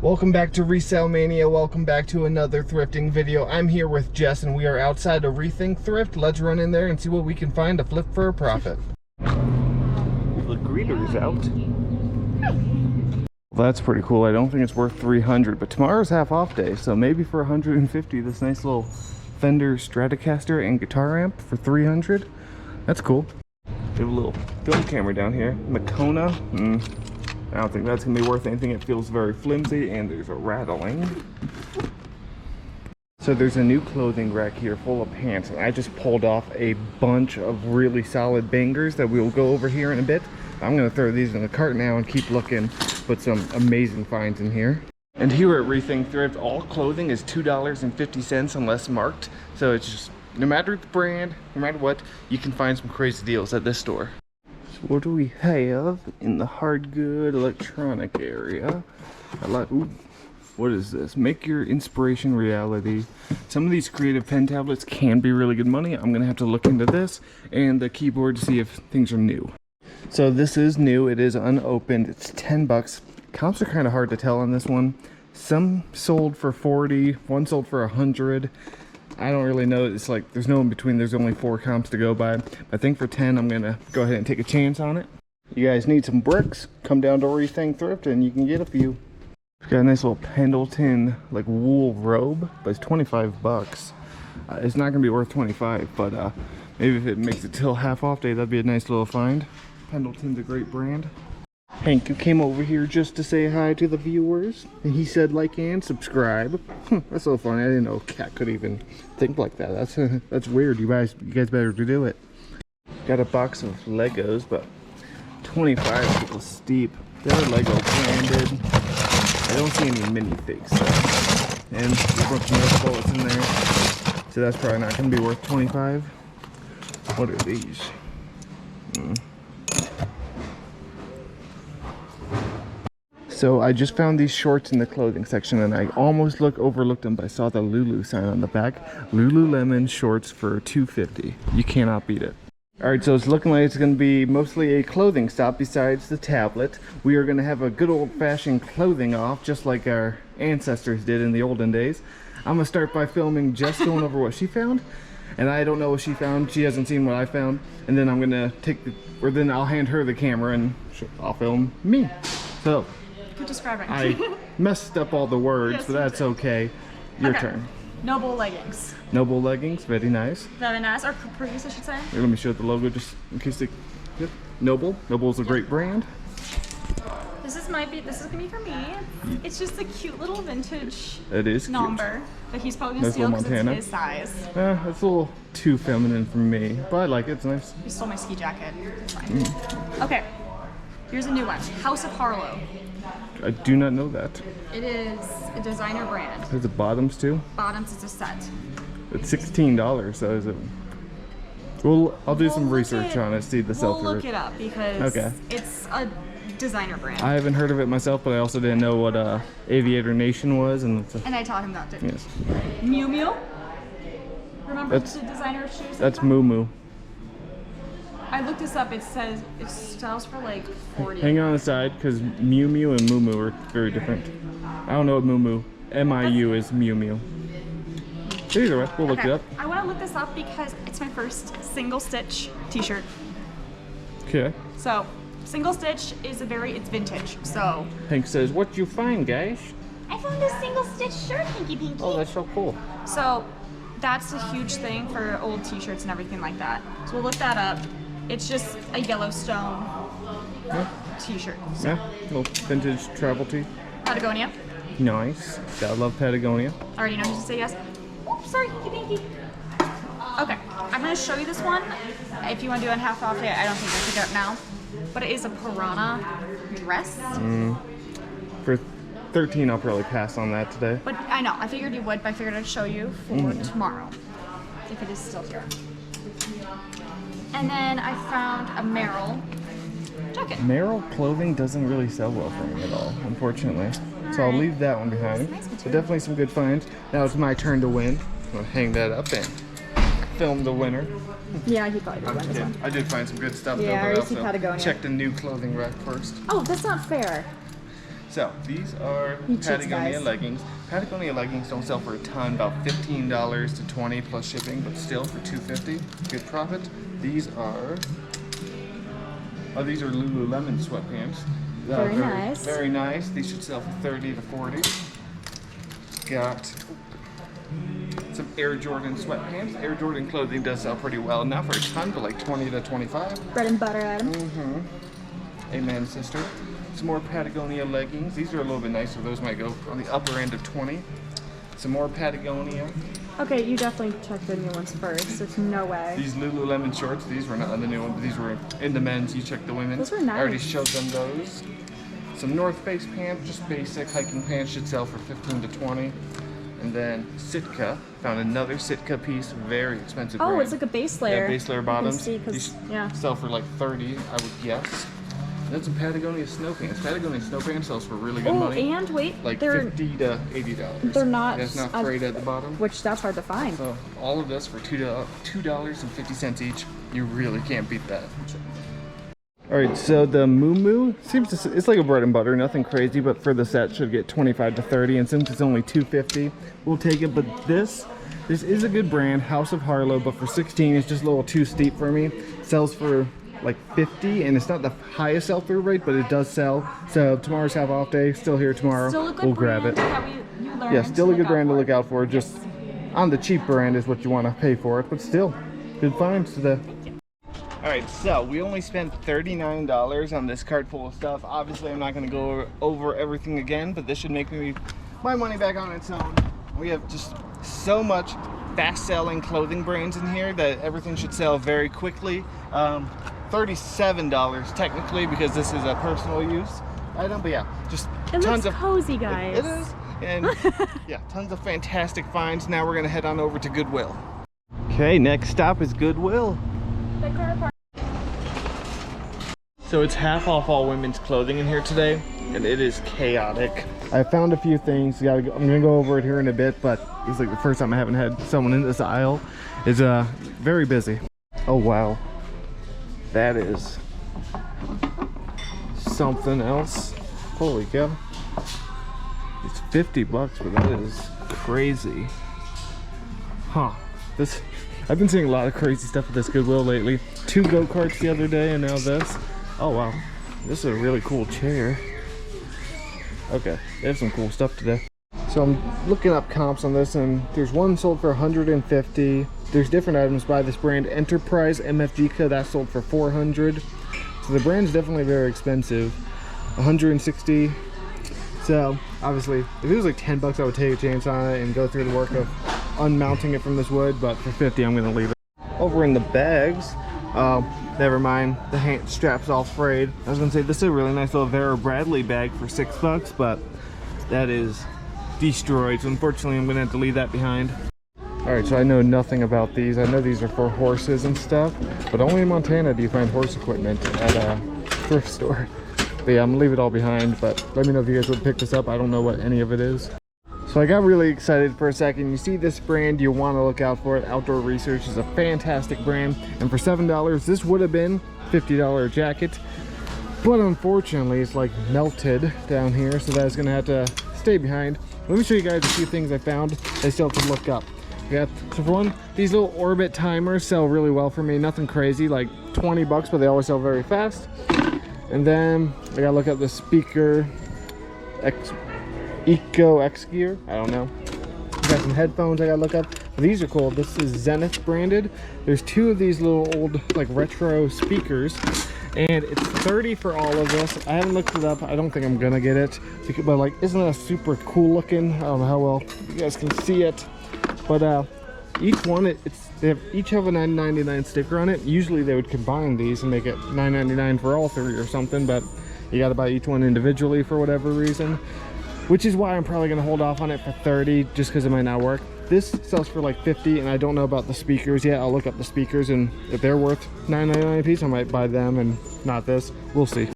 Welcome back to Resale Mania. Welcome back to another thrifting video. I'm here with Jess and we are outside of Rethink Thrift. Let's run in there and see what we can find to flip for a profit. The greeter's out. Well, that's pretty cool. I don't think it's worth 300, but tomorrow's half off day, so maybe for 150, this nice little Fender Stratocaster and guitar amp for 300. That's cool. We have a little film camera down here. Makona. I don't think that's gonna be worth anything. It feels very flimsy and there's a rattling. So there's a new clothing rack here full of pants, and I just pulled off a bunch of really solid bangers that we will go over here in a bit. I'm gonna throw these in the cart now and keep looking, put some amazing finds in here. And here at Rethink Thrift, all clothing is $2.50 unless marked. So it's just, no matter the brand, no matter what, you can find some crazy deals at this store. So what do we have in the hard good electronic area? I like, ooh, what is this? Make your inspiration reality. Some of these creative pen tablets can be really good money. I'm gonna have to look into this and the keyboard to see if things are new. So this is new, it is unopened, it's 10 bucks. Comps are kind of hard to tell on this one. Some sold for 40, one sold for 100. I don't really know. It's like there's no in between. There's only 4 comps to go by. I think for 10, I'm gonna go ahead and take a chance on it. You guys need some bricks? Come down to Rethink Thrift and you can get a few. We've got a nice little Pendleton like wool robe, but it's 25 bucks. It's not gonna be worth 25, but maybe if it makes it till half off day, that'd be a nice little find. Pendleton's a great brand. Hank, who came over here just to say hi to the viewers, and he said like and subscribe. That's so funny. I didn't know a cat could even think like that. That's weird. You guys better do it. Got a box of Legos, but 25 is a little steep. They're Lego branded. I don't see any minifigs though. And a bunch of Nerf bullets in there, so that's probably not going to be worth 25. What are these? So I just found these shorts in the clothing section and I almost overlooked them, but I saw the Lulu sign on the back. Lululemon shorts for $2.50. You cannot beat it. Alright, so it's looking like it's going to be mostly a clothing stop besides the tablet. We are going to have a good old-fashioned clothing off, just like our ancestors did in the olden days. I'm going to start by filming Jess going over what she found. And I don't know what she found. She hasn't seen what I found. And then I'm going to then I'll hand her the camera and I'll film me. So Good describing. I messed up all the words, yes, but that's okay. Your turn. Noble leggings. Noble leggings, very nice. Very nice, or caprice, I should say. Here, let me show the logo just in case they. Yep. Noble. Noble's a great brand. This is gonna be for me. It's just a cute little vintage. It is number that he's probably gonna steal because it's his size. It's a little too feminine for me, but I like it. It's nice. He stole my ski jacket. It's fine. Okay. Here's a new one. House of Harlow. I do not know that. It is a designer brand. Has the bottoms too? Bottoms, it's a set. It's $16, so is it? Well, I'll do some research on it, see the sell-through. We'll look it up because it's a designer brand. I haven't heard of it myself, but I also didn't know what Aviator Nation was. And I taught him that too. Yes. Miu Miu? Remember the designer shoes? That's Moo Moo. I looked this up, it says it sells for like 40. Hang on the side, because Miu Miu and Moo Moo are very different. I don't know what Moo Moo. M-I-U is Miu Miu. Either way, we'll look it up. I want to look this up because it's my first single stitch t-shirt. Okay. So, single stitch is it's vintage, so. Hank says, what you find, guys? I found a single stitch shirt, Pinky Pinky. Oh, that's so cool. So, that's a huge thing for old t-shirts and everything like that. So we'll look that up. It's just a Yellowstone t-shirt. So. Yeah, little vintage travel tee. Patagonia. Nice. Gotta love Patagonia. Already know who to say yes. Oops, sorry, Pinky. Okay, I'm gonna show you this one. If you want to do it on half off day, I don't think I'll pick it up now. But it is a Piranha dress. For 13, I'll probably pass on that today. But I know, I figured you would, but I figured I'd show you for tomorrow, if it is still here. And then I found a Merrill jacket. Merrill clothing doesn't really sell well for me at all, unfortunately. So I'll leave that one behind. Nice, but definitely some good finds. Now it's my turn to win. I'm gonna hang that up and film the winner. Yeah, he probably did win this one. I did find some good stuff. Yeah, though, I but already see Patagonia. Check the new clothing rack first. Oh, that's not fair. So these are Patagonia leggings. Patagonia leggings don't sell for a ton, about $15 to $20 plus shipping, but still for $2.50, good profit. These are Lululemon sweatpants. Very nice. Very nice. These should sell for $30 to $40. Got some Air Jordan sweatpants. Air Jordan clothing does sell pretty well, not for a ton, but like $20 to $25. Bread and butter item. Amen, sister. Some more Patagonia leggings. These are a little bit nicer. Those might go on the upper end of 20. Some more Patagonia. Okay, you definitely check the new ones first. There's no way. These Lululemon shorts. These were not in the new one. These were in the men's. You check the women's. Those were nice. I already showed them those. Some North Face pants, just basic hiking pants, should sell for 15 to 20. And then Sitka, found another Sitka piece, very expensive brand. It's like a base layer. Yeah, base layer bottoms. See, these sell for like 30, I would guess. And then some Patagonia snow pants. Patagonia snow pants sells for really good money. And wait, like $50 to $80. They're not. It's not frayed at the bottom. Which that's hard to find. So all of this for $2.50 each. You really can't beat that. All right, so the Moo it's like a bread and butter, nothing crazy, but for the set should get 25 to 30, and since it's only $2.50, we'll take it. But this is a good brand, House of Harlow, but for 16 it's just a little too steep for me. Sells for like 50, and it's not the highest sell-through rate, but it does sell. So tomorrow's half off day, still here tomorrow. Still a good we'll grab it. Yeah, still a good brand to look out for. Just on the cheaper end is what you want to pay for it, but still good finds today. Alright, so we only spent $39 on this cart full of stuff. Obviously, I'm not going to go over everything again, but this should make my money back on its own. We have just so much fast-selling clothing brands in here that everything should sell very quickly. $37 technically, because this is a personal use item, but yeah, just tons of cozy, guys. It is, and yeah, tons of fantastic finds. Now we're going to head on over to Goodwill. Okay, next stop is Goodwill. So it's half off all women's clothing in here today, and it is chaotic. I found a few things. I'm gonna go over it here in a bit, but it's like the first time I haven't had someone in this aisle. It's very busy. Oh wow, that is something else. Holy cow! It's $50, but that is crazy. Huh? I've been seeing a lot of crazy stuff at this Goodwill lately. 2 go-karts the other day, and now this. Oh wow, this is a really cool chair. Okay, they have some cool stuff today. So I'm looking up comps on this, and there's one sold for $150. There's different items by this brand, Enterprise MFG, that sold for $400. So the brand's definitely very expensive. $160. So obviously, if it was like $10, I would take a chance on it and go through the work of unmounting it from this wood. But for $50, I'm gonna leave it. Over in the bags. Never mind, the hand strap's all frayed. I was gonna say this is a really nice little Vera Bradley bag for $6, but that is destroyed. So unfortunately, I'm gonna have to leave that behind. All right, so I know nothing about these. I know these are for horses and stuff, but only in Montana do you find horse equipment at a thrift store. But yeah, I'm gonna leave it all behind, but let me know if you guys would pick this up. I don't know what any of it is. So I got really excited for a second. You see this brand, you want to look out for it. Outdoor Research is a fantastic brand, and for $7, this would have been $50 jacket, but unfortunately it's like melted down here, so that's gonna have to stay behind. Let me show you guys a few things I found. I still have to look up. So for one, these little Orbit timers sell really well for me. Nothing crazy, like $20, but they always sell very fast. And then I gotta look up the speaker Eco X Gear. I don't know. Got some headphones I gotta look up. These are cool. This is Zenith branded. There's 2 of these little old like retro speakers, and it's $30 for all of this. I haven't looked it up. I don't think I'm gonna get it, but like, isn't that super cool looking? I don't know how well you guys can see it, but each one they each have a $9.99 sticker on it. Usually they would combine these and make it $9.99 for all 3 or something, but you got to buy each one individually for whatever reason, which is why I'm probably going to hold off on it for $30, just because it might not work. This sells for like $50, and I don't know about the speakers yet. I'll look up the speakers, and if they're worth $9.99 a piece, I might buy them and not this. We'll see.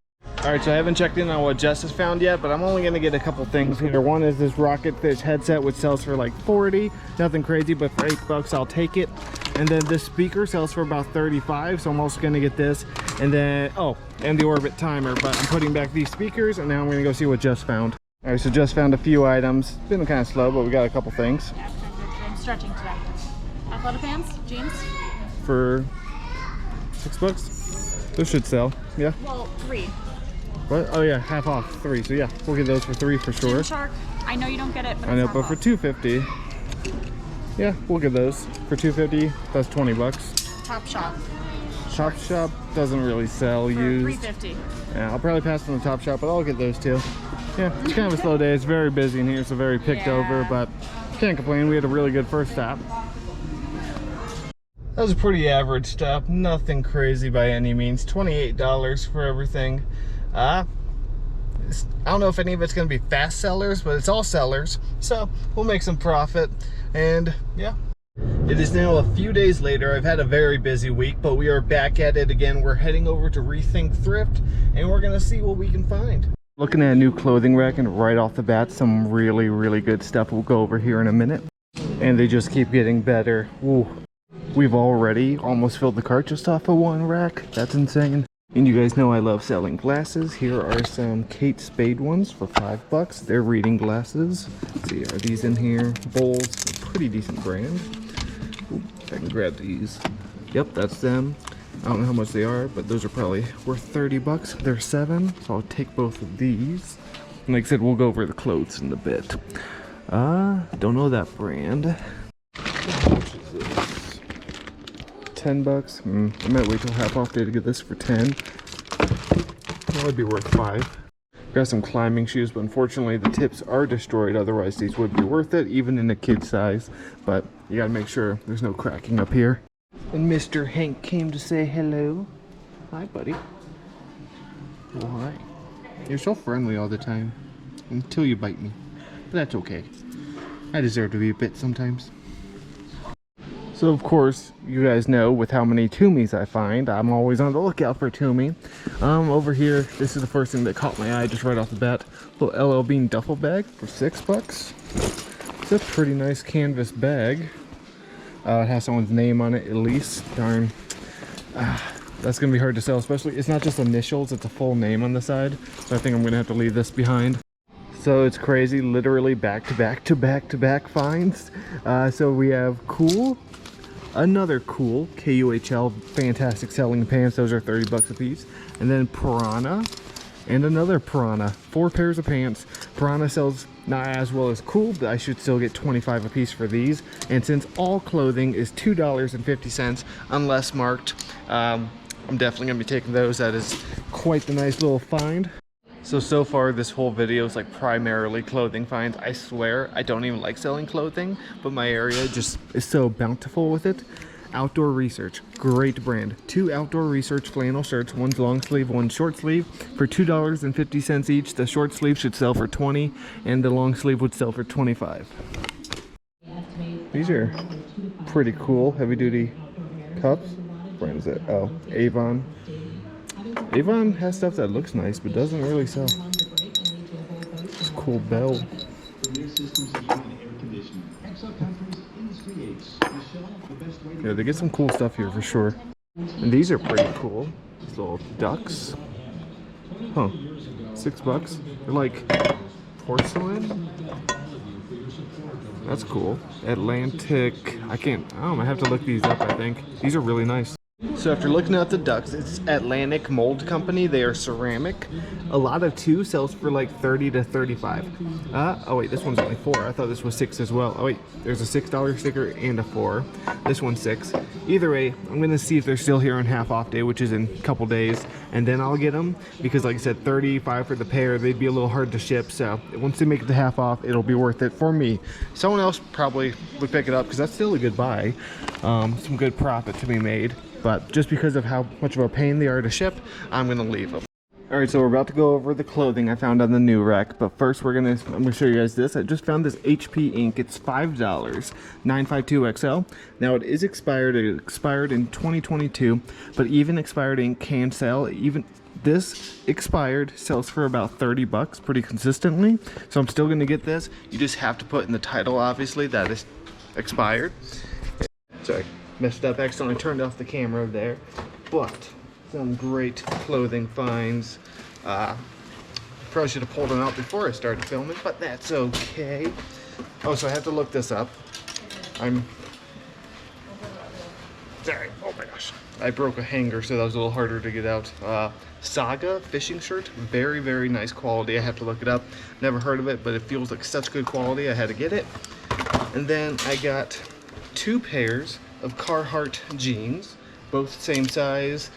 All right, so I haven't checked in on what Jess has found yet, but I'm only going to get a couple things here. One is this Rocket Fish headset, which sells for like $40. Nothing crazy, but for $8, I'll take it. And then this speaker sells for about $35, so I'm also going to get this. And then, oh, and the Orbit timer, but I'm putting back these speakers, and now I'm going to go see what Jess found. All right, so just found a few items. It's been kind of slow, but we got a couple things. Yeah, I'm stretching today. Athletic pants, jeans. For $6. Those should sell. Yeah. Well, 3. What? Oh yeah, half off 3. So yeah, we'll get those for 3 for sure. Shark. I know you don't get it, but I know, but for $2.50. Yeah, we'll get those for $2.50. That's $20. Top Shop. Top Shop doesn't really sell For used. $3.50. Yeah, I'll probably pass on the Top Shop, but I'll get those too. Yeah, it's kind of a slow day. It's very busy in here, so very picked over, but can't complain. We had a really good first stop. That was a pretty average stop. Nothing crazy by any means. $28 for everything. I don't know if any of it's going to be fast sellers, but it's all sellers, so we'll make some profit. And yeah, it is now a few days later. I've had a very busy week, but we are back at it again. We're heading over to Rethink Thrift, and we're going to see what we can find. Looking at a new clothing rack, and right off the bat, some really good stuff. We'll go over here in a minute, and they just keep getting better. Ooh. We've already almost filled the cart just off of one rack. That's insane. And you guys know I love selling glasses. Here are some Kate Spade ones for $5. They're reading glasses. Let's see, are these in here? Bowls, pretty decent brand. Ooh, I can grab these. Yep, that's them. I don't know how much they are, but those are probably worth $30. They're 7, so I'll take both of these. And like I said, we'll go over the clothes in a bit. Don't know that brand. How much is this? $10. I might wait till half off day to get this for 10. That would be worth 5. Got some climbing shoes, but unfortunately the tips are destroyed. Otherwise these would be worth it, even in a kid size. But you gotta make sure there's no cracking up here. And Mr. Hank came to say hello. Hi, buddy. Why? You're so friendly all the time, until you bite me. But that's okay. I deserve to be a bit sometimes. So of course, you guys know with how many Tumis I find, I'm always on the lookout for Tumi. Over here, this is the first thing that caught my eye just right off the bat. Little LL Bean duffel bag for $6. It's a pretty nice canvas bag. It has someone's name on it, at least. Darn. That's gonna be hard to sell, especially, it's not just initials, it's a full name on the side. So I think I'm gonna have to leave this behind. So it's crazy, literally back to back finds. So we have Cool. Another Cool, KUHL, fantastic selling pants. Those are $30 a piece. And then Piranha, and another Piranha. 4 pairs of pants. Piranha sells not as well as Cool, but I should still get $25 a piece for these. And since all clothing is $2.50 unless marked, I'm definitely gonna be taking those. That is quite the nice little find. So far this whole video is like primarily clothing finds. I swear I don't even like selling clothing, but my area just is so bountiful with it. Outdoor Research, great brand. 2 Outdoor Research flannel shirts, one's long sleeve, one's short sleeve, for $2.50 each. The short sleeve should sell for $20, and the long sleeve would sell for $25. These are pretty cool, heavy duty cups. What brand is it? Oh, Avon. Avon has stuff that looks nice, but doesn't really sell. It's a cool bell. Yeah, they get some cool stuff here for sure. And these are pretty cool. These little ducks. Huh. $6. They're like porcelain. That's cool. Atlantic. I have to look these up, I think. These are really nice. So after looking at the ducks, it's Atlantic Mold Company. They are ceramic. A lot of 2 sells for like 30 to 35. Oh wait, this one's only 4. I thought this was 6 as well. Oh wait, there's a $6 sticker and a 4. This one's 6. Either way, I'm gonna see if they're still here on half off day, which is in a couple days, and then I'll get them, because like I said, 35 for the pair. They'd be a little hard to ship, so once they make it to half off, it'll be worth it for me. Someone else probably would pick it up, because that's still a good buy. Some good profit to be made. But just because of how much of a pain they are to ship, I'm gonna leave them. All right, so we're about to go over the clothing I found on the new rack, but first I'm gonna show you guys this. I just found this HP ink. It's $5, 952 XL. Now it is expired. It expired in 2022, but even expired ink can sell. Even this expired sells for about $30 pretty consistently. So I'm still gonna get this. You just have to put in the title, obviously, that is expired. Sorry. Messed up, accidentally turned off the camera there, but some great clothing finds. Probably should have pulled them out before I started filming, but that's okay. Oh, so I have to look this up. Sorry, oh my gosh. I broke a hanger, so that was a little harder to get out. Saga fishing shirt, very, very nice quality. I have to look it up. Never heard of it, but it feels like such good quality. I had to get it. And then I got 2 pairs of Carhartt jeans, both same size,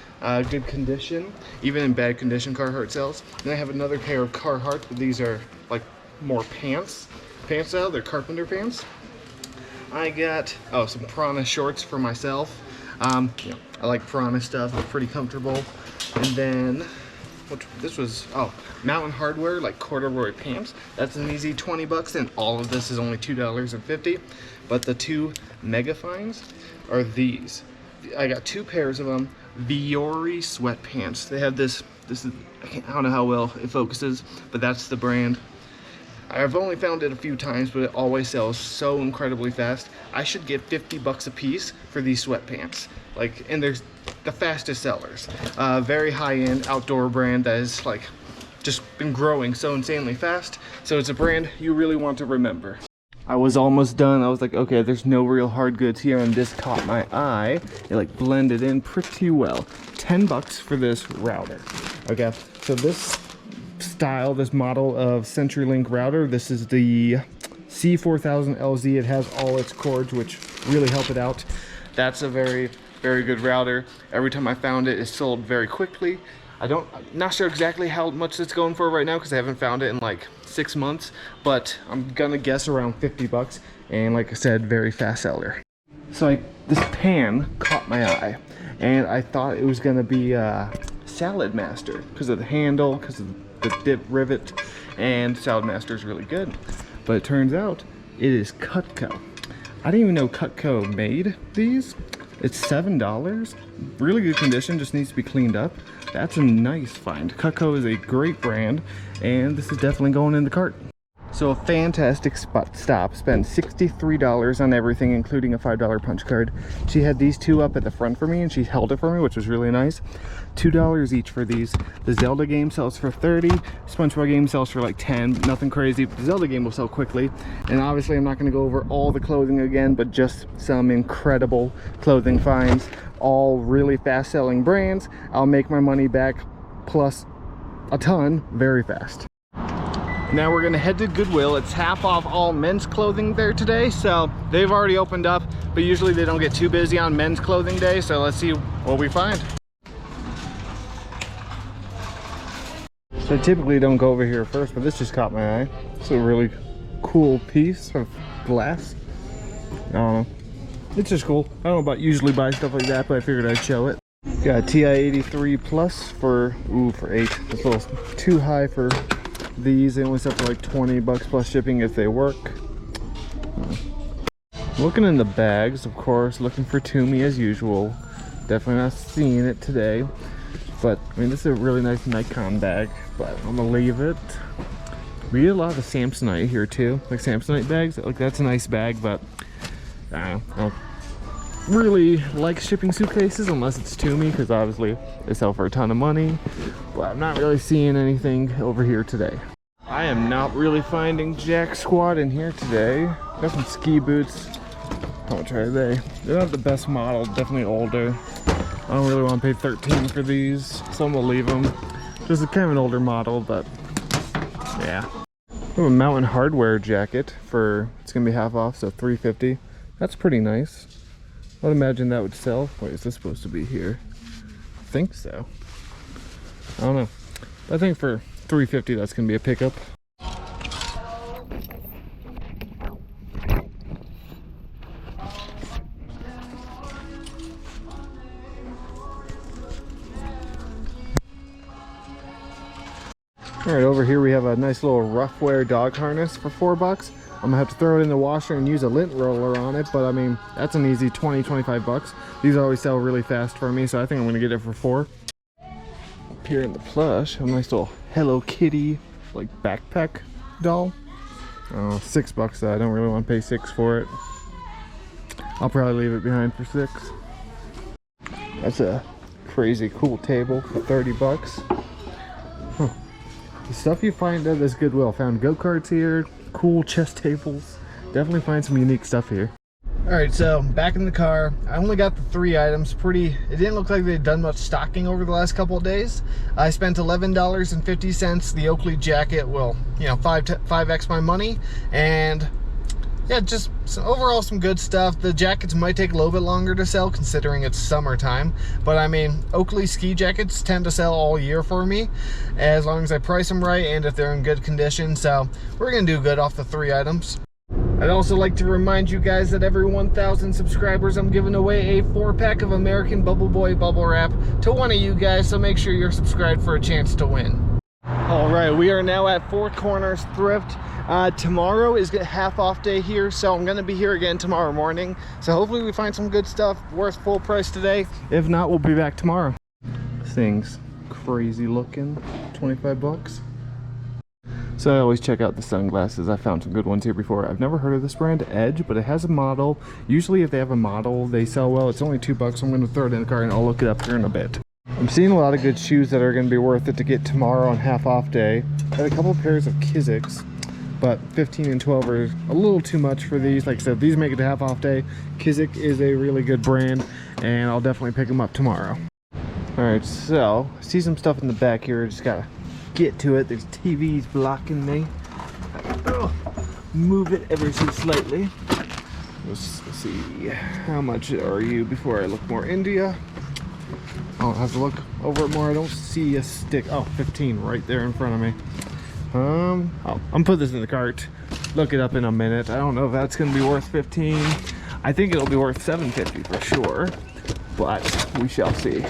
good condition. Even in bad condition, Carhartt sells. Then I have another pair of Carhartt, but these are like more pants style. They're carpenter pants. I got some Prana shorts for myself. You know, I like Prana stuff. It's pretty comfortable. And then this was Mountain Hardwear, like corduroy pants. That's an easy 20 bucks, and all of this is only $2.50. But the 2 mega finds are these. I got 2 pairs of them. Viore sweatpants. They have this is, I don't know how well it focuses, but that's the brand. I've only found it a few times, but it always sells so incredibly fast. I should get 50 bucks a piece for these sweatpants. Like, and there's the fastest sellers. Very high-end outdoor brand that has like just been growing so insanely fast. So it's a brand you really want to remember. I was almost done. I was like, okay, there's no real hard goods here, and this caught my eye. It like blended in pretty well. 10 bucks for this router. Okay, so this style, this model of CenturyLink router, this is the C4000LZ. It has all its cords, which really help it out. That's a very, very good router. Every time I found it, it sold very quickly. I'm not sure exactly how much it's going for right now because I haven't found it in like 6 months, but I'm gonna guess around 50 bucks. And like I said, very fast seller. So this pan caught my eye, and I thought it was gonna be Salad Master because of the handle, because of the dip rivet, and Salad Master is really good. But it turns out it is Cutco. I didn't even know Cutco made these. It's $7. Really good condition, just needs to be cleaned up. That's a nice find. Cutco is a great brand, and this is definitely going in the cart. So a fantastic stop. Spent $63 on everything, including a $5 punch card. She had these 2 up at the front for me, and she held it for me, which was really nice. $2 each for these. The Zelda game sells for $30. SpongeBob game sells for like $10. Nothing crazy. The Zelda game will sell quickly. And obviously I'm not going to go over all the clothing again, but just some incredible clothing finds. All really fast selling brands. I'll make my money back plus a ton very fast. Now we're gonna head to Goodwill. It's half off all men's clothing there today, so they've already opened up, but usually they don't get too busy on men's clothing day, so let's see what we find. So I typically don't go over here first, but this just caught my eye. It's a really cool piece of glass. I don't know. It's just cool. I don't know about usually buy stuff like that, but I figured I'd show it. Got a TI-83 Plus for 8. It's a little too high for these. They only sell for like 20 bucks plus shipping if they work. Looking in the bags, of course, looking for Toomey as usual. Definitely not seeing it today. But I mean, this is a really nice Nikon bag, but I'm gonna leave it. We get a lot of the Samsonite here too, like Samsonite bags. Like that's a nice bag, but I don't really like shipping suitcases unless it's Toomey, because obviously they sell for a ton of money. But I'm not really seeing anything over here today. I am not really finding jack squat in here today. Got some ski boots. How much are they? They're not the best model, definitely older. I don't really want to pay 13 for these, so I'm gonna leave them. Just a kind of an older model, but yeah. I have a Mountain Hardwear jacket for, it's gonna be half off, so $3.50. That's pretty nice. I would imagine that would sell. Wait, is this supposed to be here? I think so. I don't know. I think for $3.50 that's gonna be a pickup. Alright, over here we have a nice little rough wear dog harness for $4. I'm gonna have to throw it in the washer and use a lint roller on it, but I mean, that's an easy 20-25 bucks. These always sell really fast for me, so I think I'm gonna get it for $4. Up here in the plush, a nice little Hello Kitty like backpack doll. Oh, $6 though. I don't really want to pay $6 for it. I'll probably leave it behind for $6. That's a crazy cool table for $30. Huh. The stuff you find at this Goodwill. Found go-karts here, cool chess tables. Definitely find some unique stuff here. Alright, so back in the car. I only got the 3 items. It didn't look like they'd done much stocking over the last couple of days. I spent $11.50. The Oakley jacket will, you know, 5x my money. And yeah, just overall some good stuff. The jackets might take a little bit longer to sell considering it's summertime. But I mean, Oakley ski jackets tend to sell all year for me as long as I price them right and if they're in good condition. So we're going to do good off the 3 items. I'd also like to remind you guys that every 1,000 subscribers, I'm giving away a 4-pack of American Bubble Boy bubble wrap to one of you guys, so make sure you're subscribed for a chance to win. All right, we are now at 4 Corners Thrift. Tomorrow is a half-off day here, so I'm going to be here again tomorrow morning. So hopefully we find some good stuff worth full price today. If not, we'll be back tomorrow. This thing's crazy looking, 25 bucks. So I always check out the sunglasses. I found some good ones here before. I've never heard of this brand, Edge, but it has a model. Usually if they have a model, they sell well. It's only $2. So I'm going to throw it in the car and I'll look it up here in a bit. I'm seeing a lot of good shoes that are going to be worth it to get tomorrow on half-off day. I had a couple pairs of Kizik's, but 15 and 12 are a little too much for these. Like I said, these make it to half-off day. Kizik is a really good brand, and I'll definitely pick them up tomorrow. All right, so I see some stuff in the back here. Just gotta get to it. There's TVs blocking me. Move it ever so slightly. Let's see, how much are you before I look more into you? I'll have to look over it more. I don't see a stick. Oh, 15 right there in front of me. I'm put this in the cart. Look it up in a minute. I don't know if that's gonna be worth 15. I think it'll be worth $7.50 for sure, but we shall see.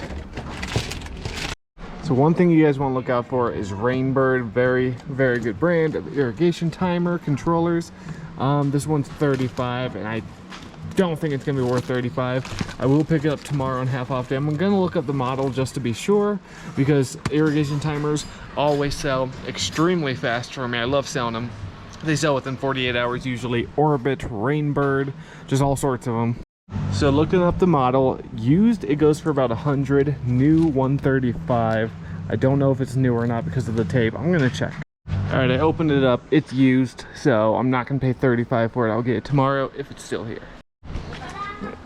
So one thing you guys want to look out for is Rainbird. Very, very good brand of irrigation timer controllers. This one's $35, and I don't think it's gonna be worth $35. I will pick it up tomorrow on half-off day. I'm gonna look up the model just to be sure, because irrigation timers always sell extremely fast for me. I love selling them. They sell within 48 hours usually. Orbit, Rainbird, just all sorts of them. So looking up the model, used it goes for about 100, new 135. I don't know if it's new or not because of the tape. I'm gonna check. All right, I opened it up. It's used, so I'm not gonna pay $35 for it. I'll get it tomorrow if it's still here.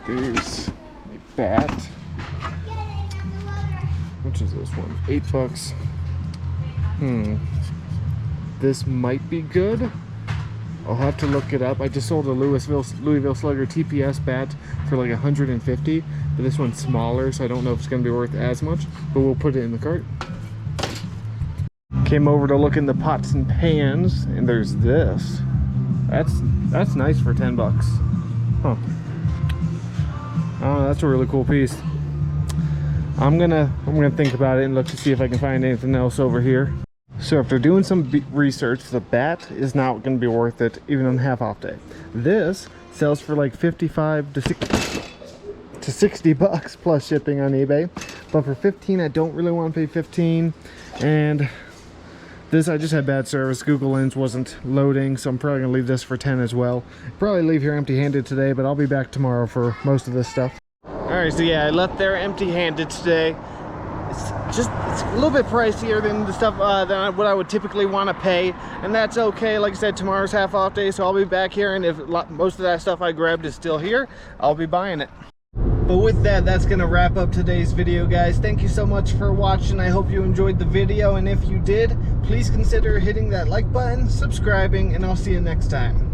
There's a bat. Which is this one? $8. This might be good. I'll have to look it up. I just sold a Louisville Slugger TPS bat for like 150, but this one's smaller, so I don't know if it's gonna be worth as much, but we'll put it in the cart. Came over to look in the pots and pans, and there's this. That's nice for 10 bucks. Huh. Oh, that's a really cool piece. I'm gonna think about it and look to see if I can find anything else over here. So after doing some research, the bat is not going to be worth it even on half-off day. This sells for like 55 to 60 bucks plus shipping on eBay. But for 15, I don't really want to pay 15. And this, I just had bad service. Google Lens wasn't loading, so I'm probably going to leave this for 10 as well. Probably leave here empty-handed today, but I'll be back tomorrow for most of this stuff. Alright, so yeah, I left there empty-handed today. It's a little bit pricier than the stuff than what I would typically want to pay, and that's okay. Like I said, tomorrow's half-off day, so I'll be back here, and if most of that stuff I grabbed is still here, I'll be buying it. But with that, that's going to wrap up today's video, guys. Thank you so much for watching. I hope you enjoyed the video, and if you did, please consider hitting that like button, subscribing, and I'll see you next time.